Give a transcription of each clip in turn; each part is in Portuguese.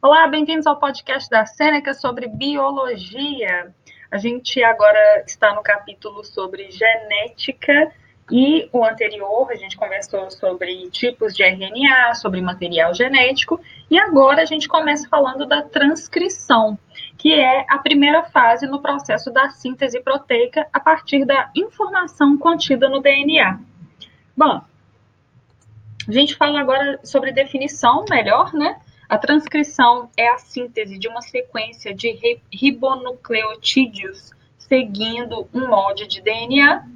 Olá, bem-vindos ao podcast da Sêneca sobre biologia. A gente agora está no capítulo sobre genética e o anterior a gente conversou sobre tipos de RNA, sobre material genético e agora a gente começa falando da transcrição, que é a primeira fase no processo da síntese proteica a partir da informação contida no DNA. Bom, a gente fala agora sobre definição melhor, né? A transcrição é a síntese de uma sequência de ribonucleotídeos seguindo um molde de DNA.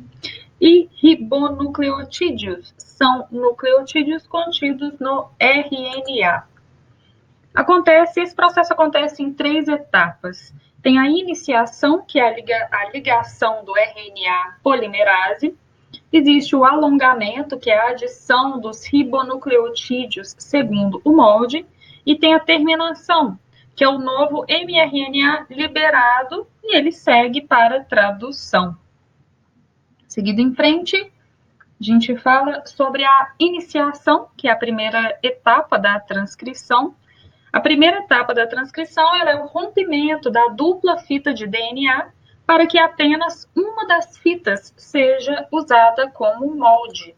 E ribonucleotídeos são nucleotídeos contidos no RNA. Esse processo acontece em 3 etapas. Tem a iniciação, que é a ligação do RNA polimerase. Existe o alongamento, que é a adição dos ribonucleotídeos segundo o molde, e tem a terminação, que é o novo mRNA liberado e ele segue para tradução. Seguido em frente, a gente fala sobre a iniciação, que é a primeira etapa da transcrição. A primeira etapa da transcrição é o rompimento da dupla fita de DNA para que apenas uma das fitas seja usada como molde.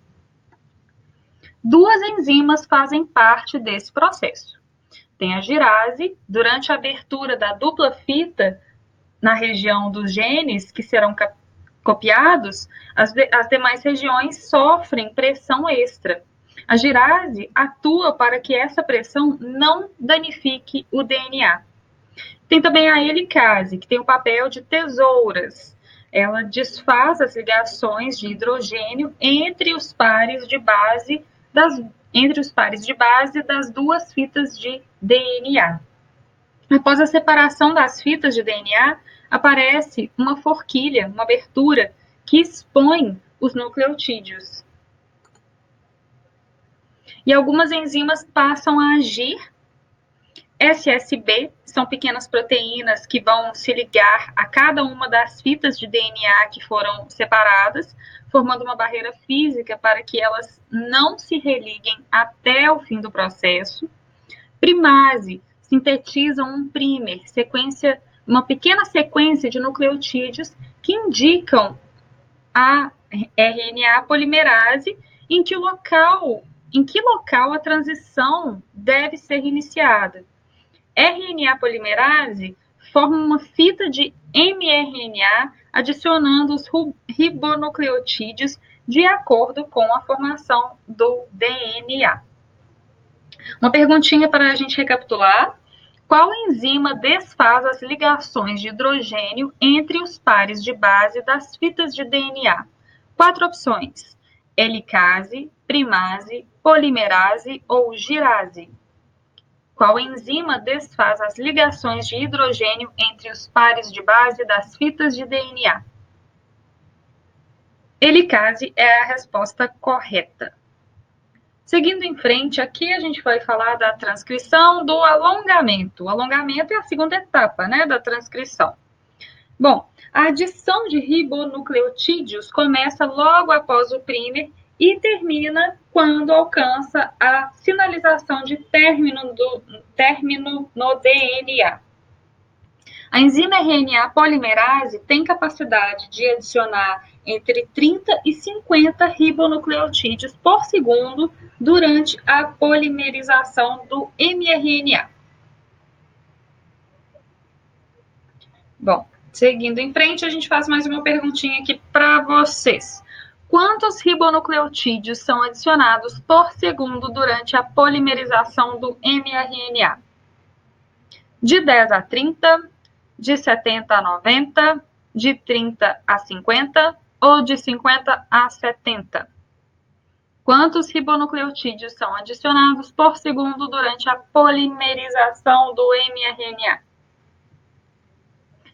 2 enzimas fazem parte desse processo. Tem a girase, durante a abertura da dupla fita na região dos genes que serão copiados, as demais regiões sofrem pressão extra. A girase atua para que essa pressão não danifique o DNA. Tem também a helicase, que tem o papel de tesouras. Ela desfaz as ligações de hidrogênio entre os pares de base das 2 fitas de DNA. Após a separação das fitas de DNA, aparece uma forquilha, uma abertura, que expõe os nucleotídeos. E algumas enzimas passam a agir. SSB são pequenas proteínas que vão se ligar a cada uma das fitas de DNA que foram separadas, formando uma barreira física para que elas não se religuem até o fim do processo. Primase sintetizam um primer, uma pequena sequência de nucleotídeos que indicam a RNA polimerase em que local a transição deve ser iniciada. RNA polimerase forma uma fita de mRNA adicionando os ribonucleotídeos de acordo com a formação do DNA. Uma perguntinha para a gente recapitular. Qual enzima desfaz as ligações de hidrogênio entre os pares de base das fitas de DNA? 4 opções: helicase, primase, polimerase ou girase. Qual enzima desfaz as ligações de hidrogênio entre os pares de base das fitas de DNA? Helicase é a resposta correta. Seguindo em frente, aqui a gente vai falar da transcrição do alongamento. O alongamento é a segunda etapa, né, da transcrição. Bom, a adição de ribonucleotídeos começa logo após o primer e termina quando alcança a sinalização de término no DNA. A enzima RNA polimerase tem capacidade de adicionar entre 30 e 50 ribonucleotídeos por segundo durante a polimerização do mRNA. Bom, seguindo em frente, a gente faz mais uma perguntinha aqui para vocês. Quantos ribonucleotídeos são adicionados por segundo durante a polimerização do mRNA? De 10 a 30, de 70 a 90, de 30 a 50 ou de 50 a 70? Quantos ribonucleotídeos são adicionados por segundo durante a polimerização do mRNA?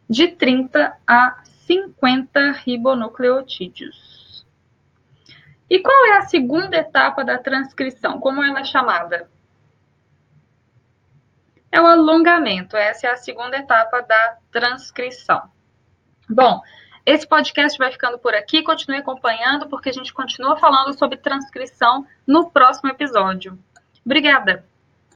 De 30 a 50 ribonucleotídeos. E qual é a segunda etapa da transcrição? Como ela é chamada? É o alongamento. Essa é a segunda etapa da transcrição. Bom, esse podcast vai ficando por aqui. Continue acompanhando, porque a gente continua falando sobre transcrição no próximo episódio. Obrigada!